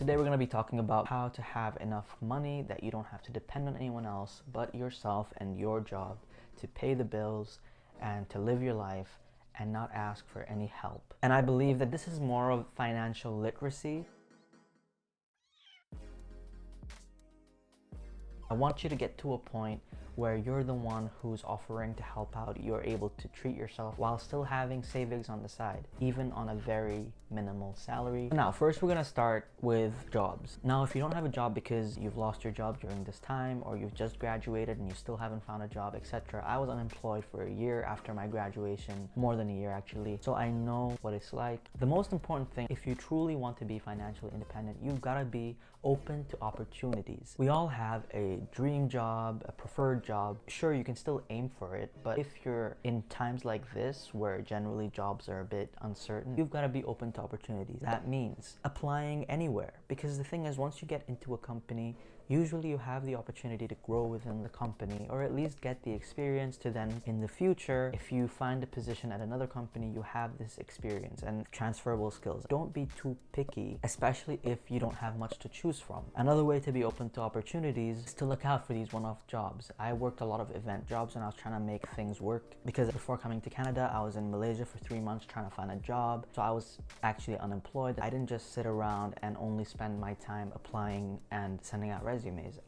Today we're going to be talking about how to have enough money that you don't have to depend on anyone else but yourself and your job to pay the bills and to live your life and not ask for any help. And I believe that this is more of financial literacy. I want you to get to a point where you're the one who's offering to help out. You're able to treat yourself while still having savings on the side, even on a very minimal salary. Now, first we're gonna start with jobs. Now, if you don't have a job because you've lost your job during this time, or you've just graduated and you still haven't found a job, etc. I was unemployed for a year after my graduation, more than a year actually, so I know what it's like. The most important thing, if you truly want to be financially independent, you've gotta be open to opportunities. We all have a dream job, a preferred job. Sure, you can still aim for it, but if you're in times like this where generally jobs are a bit uncertain, you've got to be open to opportunities. That means applying anywhere, because the thing is, once you get into a company, usually you have the opportunity to grow within the company, or at least get the experience to then in the future, if you find a position at another company, you have this experience and transferable skills. Don't be too picky, especially if you don't have much to choose from. Another way to be open to opportunities is to look out for these one-off jobs. I worked a lot of event jobs and I was trying to make things work, because before coming to Canada, I was in Malaysia for 3 months trying to find a job. So I was actually unemployed. I didn't just sit around and only spend my time applying and sending out resumes.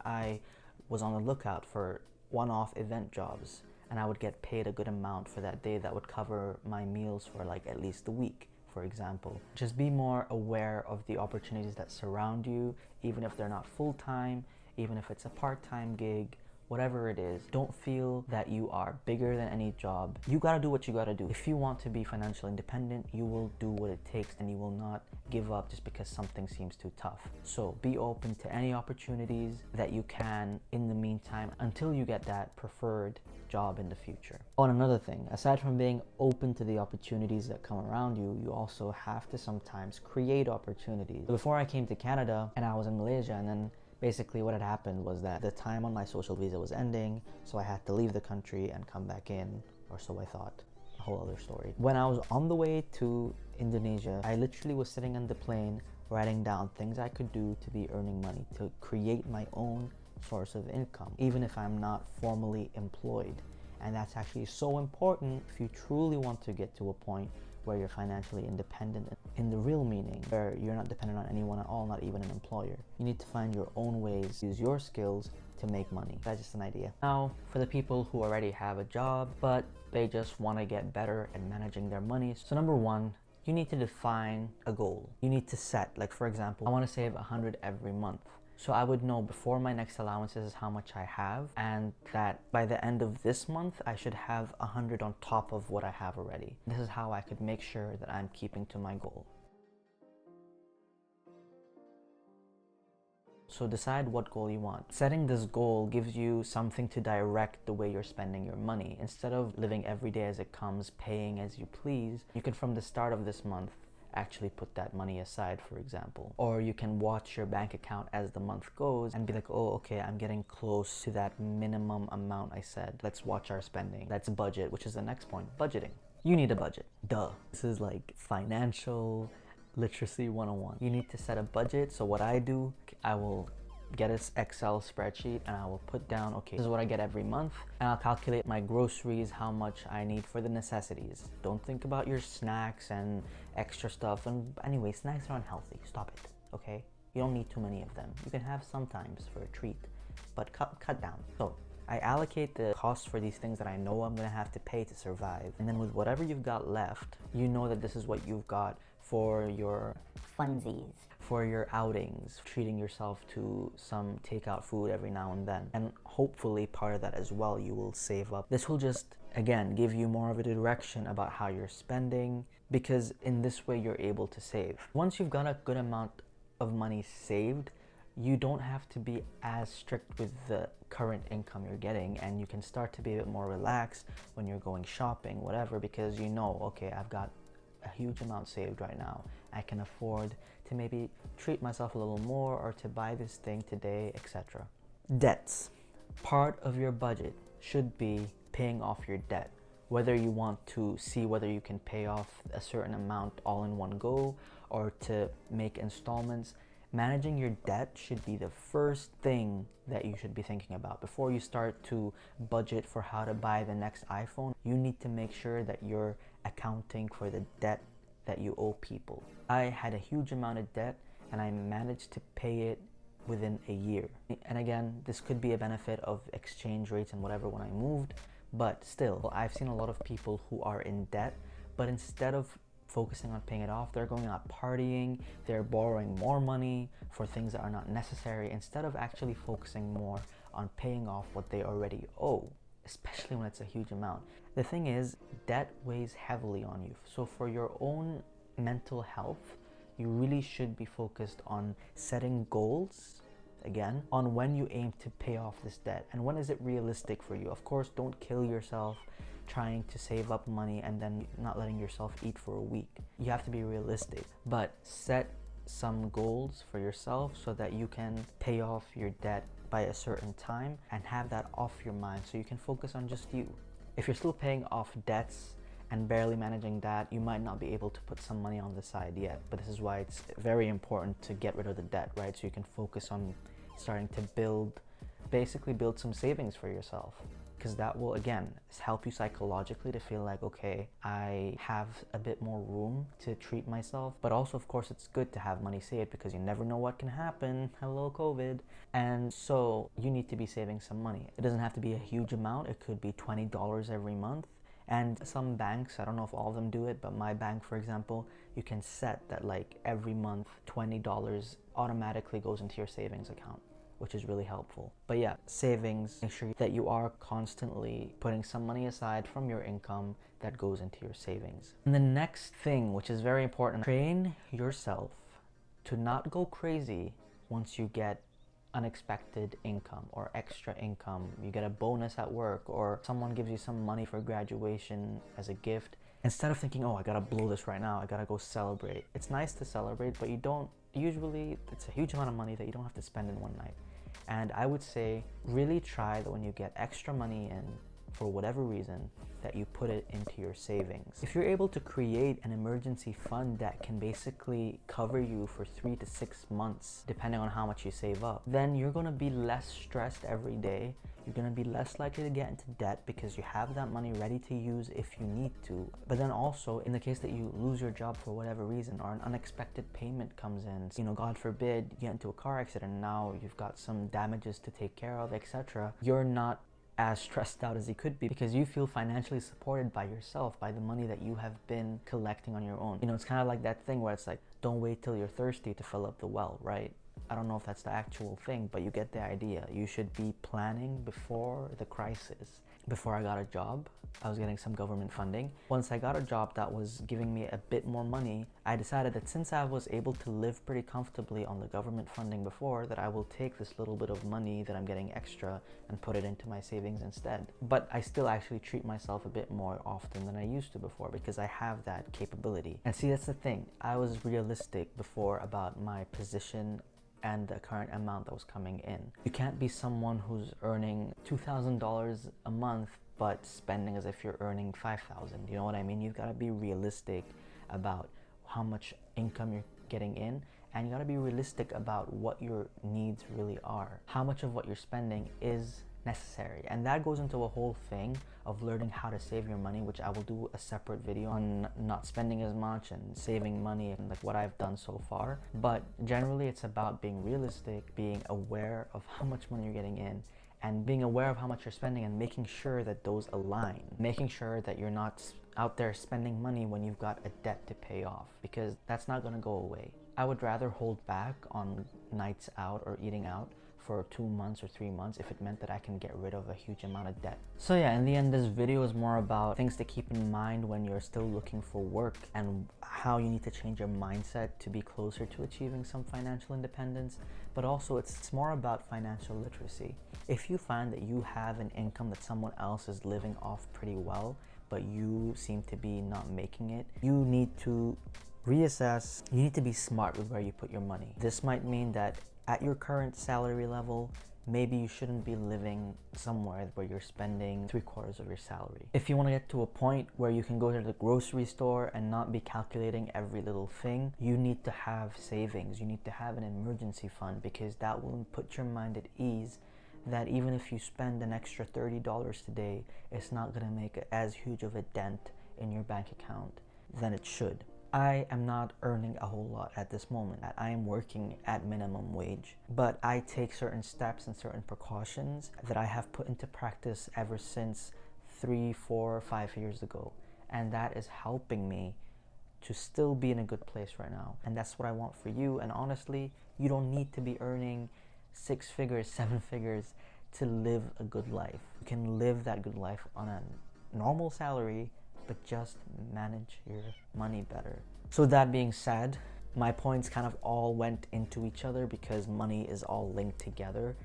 I was on the lookout for one-off event jobs, and I would get paid a good amount for that day that would cover my meals for like at least a week, for example. Just be more aware of the opportunities that surround you, even if they're not full-time, even if it's a part-time gig, whatever it is. Don't feel that you are bigger than any job. You gotta do what you gotta do. If you want to be financially independent, you will do what it takes, and you will not give up just because something seems too tough. So be open to any opportunities that you can in the meantime until you get that preferred job in the future. Oh, and another thing, aside from being open to the opportunities that come around you, you also have to sometimes create opportunities. Before I came to Canada and I was in Malaysia, and then basically what had happened was that the time on my social visa was ending, so I had to leave the country and come back in, or so I thought. A whole other story. When I was on the way to Indonesia, I literally was sitting on the plane writing down things I could do to be earning money, to create my own source of income, even if I'm not formally employed. And that's actually so important if you truly want to get to a point where you're financially independent in the real meaning, where you're not dependent on anyone at all, not even an employer. You need to find your own ways, use your skills to make money. That's just an idea. Now, for the people who already have a job, but they just want to get better at managing their money. So number one, you need to define a goal. You need to set, like for example, I want to save 100 every month. So I would know before my next allowances how much I have, and that by the end of this month, I should have 100 on top of what I have already. This is how I could make sure that I'm keeping to my goal. So decide what goal you want. Setting this goal gives you something to direct the way you're spending your money. Instead of living every day as it comes, paying as you please, you can from the start of this month actually put that money aside, for example. Or you can watch your bank account as the month goes and be like, oh, okay, I'm getting close to that minimum amount I said. Let's watch our spending. Let's budget, which is the next point, budgeting. You need a budget. Duh. This is like financial literacy 101. You need to set a budget. So what I do, I will get an Excel spreadsheet and I will put down, okay, this is what I get every month, and I'll calculate my groceries, how much I need for the necessities. Don't think about your snacks and extra stuff. And anyway, snacks are unhealthy. Stop it, okay? You don't need too many of them. You can have sometimes for a treat, but cut down. So I allocate the costs for these things that I know I'm gonna have to pay to survive. And then with whatever you've got left, you know that this is what you've got for your funsies, for your outings, treating yourself to some takeout food every now and then. And hopefully part of that as well, you will save up. This will just, again, give you more of a direction about how you're spending, because in this way you're able to save. Once you've got a good amount of money saved, you don't have to be as strict with the current income you're getting, and you can start to be a bit more relaxed when you're going shopping, whatever, because you know, okay, I've got a huge amount saved right now. I can afford to maybe treat myself a little more, or to buy this thing today, etc. Debts. Part of your budget should be paying off your debt. Whether you want to see whether you can pay off a certain amount all in one go, or to make installments, Managing your debt should be the first thing that you should be thinking about. Before you start to budget for how to buy the next iPhone, you need to make sure that you're accounting for the debt that you owe people. I had a huge amount of debt and I managed to pay it within a year. And again, this could be a benefit of exchange rates and whatever when I moved, but still, I've seen a lot of people who are in debt, but instead of focusing on paying it off, they're going out partying, they're borrowing more money for things that are not necessary, instead of actually focusing more on paying off what they already owe, especially when it's a huge amount. The thing is, debt weighs heavily on you. So for your own mental health, you really should be focused on setting goals, again, on when you aim to pay off this debt and when is it realistic for you. Of course, don't kill yourself trying to save up money and then not letting yourself eat for a week. You have to be realistic, but set some goals for yourself so that you can pay off your debt by a certain time and have that off your mind so you can focus on just you. If you're still paying off debts and barely managing that, you might not be able to put some money on the side yet. But this is why it's very important to get rid of the debt, right? So you can focus on starting to basically build some savings for yourself. Because that will, again, help you psychologically to feel like, okay, I have a bit more room to treat myself. But also, of course, it's good to have money saved because you never know what can happen. Hello, COVID. And so you need to be saving some money. It doesn't have to be a huge amount. It could be $20 every month. And some banks, I don't know if all of them do it, but my bank, for example, you can set that like every month, $20 automatically goes into your savings account, which is really helpful. But yeah, savings, make sure that you are constantly putting some money aside from your income that goes into your savings. And the next thing, which is very important, train yourself to not go crazy once you get unexpected income or extra income. You get a bonus at work or someone gives you some money for graduation as a gift. Instead of thinking, oh, I gotta blow this right now, I gotta go celebrate. It's nice to celebrate, but usually it's a huge amount of money that you don't have to spend in one night. And I would say really try that when you get extra money in, for whatever reason, that you put it into your savings. If you're able to create an emergency fund that can basically cover you for 3 to 6 months, depending on how much you save up, then you're gonna be less stressed every day. You're gonna be less likely to get into debt because you have that money ready to use if you need to. But then also, in the case that you lose your job for whatever reason or an unexpected payment comes in, God forbid, you get into a car accident and now you've got some damages to take care of, etc., you're not as stressed out as you could be because you feel financially supported by yourself, by the money that you have been collecting on your own. It's kind of like that thing where it's like, don't wait till you're thirsty to fill up the well, right? I don't know if that's the actual thing, but you get the idea. You should be planning before the crisis. Before I got a job, I was getting some government funding. Once I got a job that was giving me a bit more money, I decided that since I was able to live pretty comfortably on the government funding before, that I will take this little bit of money that I'm getting extra and put it into my savings instead. But I still actually treat myself a bit more often than I used to before because I have that capability. And see, that's the thing. I was realistic before about my position and the current amount that was coming in. You can't be someone who's earning $2,000 a month but spending as if you're earning $5,000. You know what I mean? You've got to be realistic about how much income you're getting in, and you got to be realistic about what your needs really are. How much of what you're spending is necessary, and that goes into a whole thing of learning how to save your money, which I will do a separate video on not spending as much and saving money and like what I've done so far. But generally it's about being realistic, being aware of how much money you're getting in and being aware of how much you're spending and making sure that those align, making sure that you're not out there spending money when you've got a debt to pay off, because that's not going to go away. I would rather hold back on nights out or eating out for 2 months or 3 months if it meant that I can get rid of a huge amount of debt. So yeah, in the end, this video is more about things to keep in mind when you're still looking for work and how you need to change your mindset to be closer to achieving some financial independence. But also it's more about financial literacy. If you find that you have an income that someone else is living off pretty well, but you seem to be not making it, you need to reassess. You need to be smart with where you put your money. This might mean that at your current salary level, maybe you shouldn't be living somewhere where you're spending 3/4 of your salary. If you want to get to a point where you can go to the grocery store and not be calculating every little thing, you need to have savings. You need to have an emergency fund, because that will put your mind at ease that even if you spend an extra $30 today, it's not going to make as huge of a dent in your bank account than it should. I am not earning a whole lot at this moment. I am working at minimum wage, but I take certain steps and certain precautions that I have put into practice ever since 3, 4, 5 years ago. And that is helping me to still be in a good place right now. And that's what I want for you. And honestly, you don't need to be earning 6 figures, 7 figures to live a good life. You can live that good life on a normal salary, but just manage your money better. So that being said, my points kind of all went into each other because money is all linked together,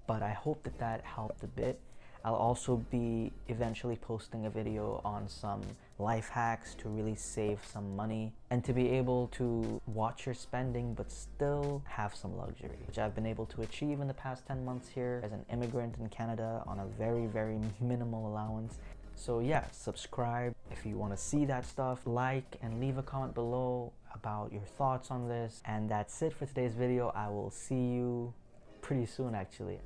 but I hope that that helped a bit. I'll also be eventually posting a video on some life hacks to really save some money and to be able to watch your spending but still have some luxury, which I've been able to achieve in the past 10 months here as an immigrant in Canada on a very, very minimal allowance. So yeah, subscribe if you want to see that stuff, like and leave a comment below about your thoughts on this. And that's it for today's video. I will see you pretty soon actually.